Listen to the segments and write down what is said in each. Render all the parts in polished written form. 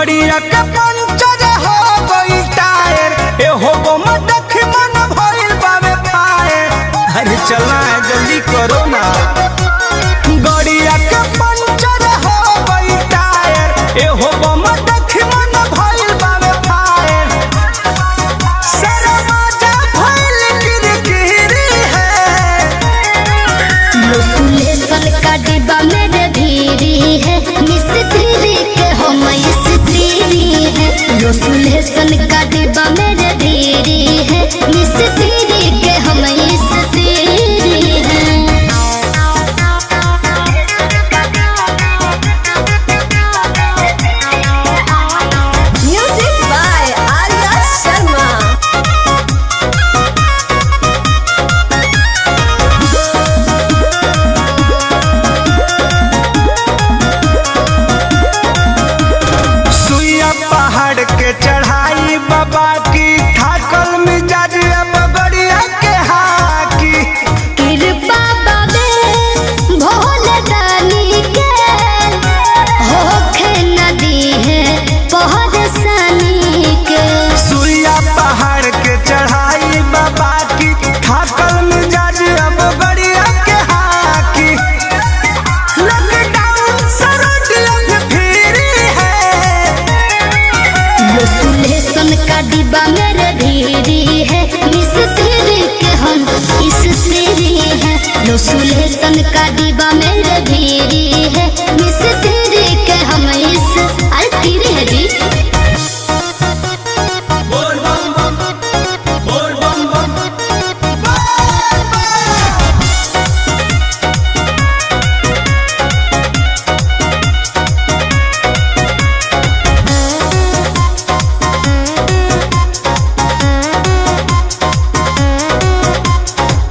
गड़िया के पंचर हो गई टायर, एहो बम देख मन भइल बावे फायर। अरे चलना है जल्दी करो ना। गड़िया के पंचर हो गई टायर, एहो बम देख मन भइल बावे फायर। शर्मा भइल किरकिरी है, सुलेशन का डिब्बा मेरे धीरी है, मिस्त्री के हम स्त्री है। जो सुलेशन का डिब्बा मेरे धीरी है, मिस्त्री के हम स्त्री है। Music by Arya Sharma. सुइया पहाड़ के चढ़ाई बाबा की, थाकल मिजाज अब गड़िया के हाकी। कृपा बाबे भोले दानी के, होखे नदी है पहरसानी के। सुइया पहाड़ के चढ़ाई बाबा की, थाकल मिजाज अब गड़िया के हाकी। लॉकडाउन सरदियों फ्री है, यो सुलेशन का डिब्बा मेरे धीरी है, मिस्त्री के हम स्त्री है। यो सुलेशन का डिब्बा मेरे धीरी है, मिस्त्री के हम अरे तीरी है जी। बोल बम बम, बोल बम बम,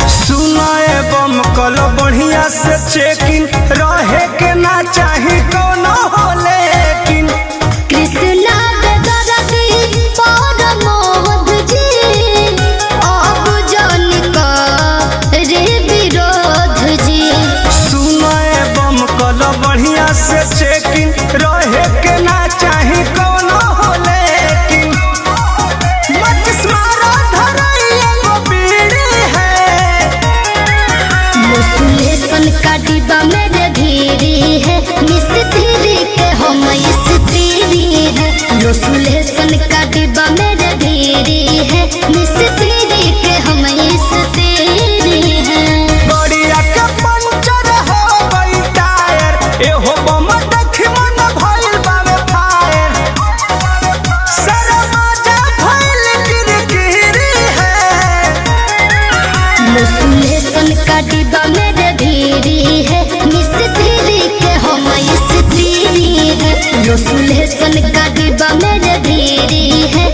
सुनाए बम कलो बढ़िया से चेकिंग, रहे के ना चाही कोनो हो लेकिन। कृष्णा बेदर्दी परमोध जी, अब जन रे विरोध जी। सुनाए बम कलो बढ़िया से चेकिंग, रहे के ना चाही कोनो हो लेकिन। मत मारो धरैया को बीड़ी है, यो सुलेशन का डिब्बा मेरे धीरी है, मिस्त्री के हम स्त्री है। यो सुलेशन का डिब्बा मेरे धीरी है, मिस्त्री के हम स्त्री है। गड़िया के पंचर हो गई टायर, एहो बम देख मन भइल बावे फायर। शर्मा भइल किरकिरी है, यो सुलेशन का डिब्बा मेरे धीरी है, मिस्त्री के हम स्त्री है। यो सुलेशन का डिब्बा मेरे धीरी है,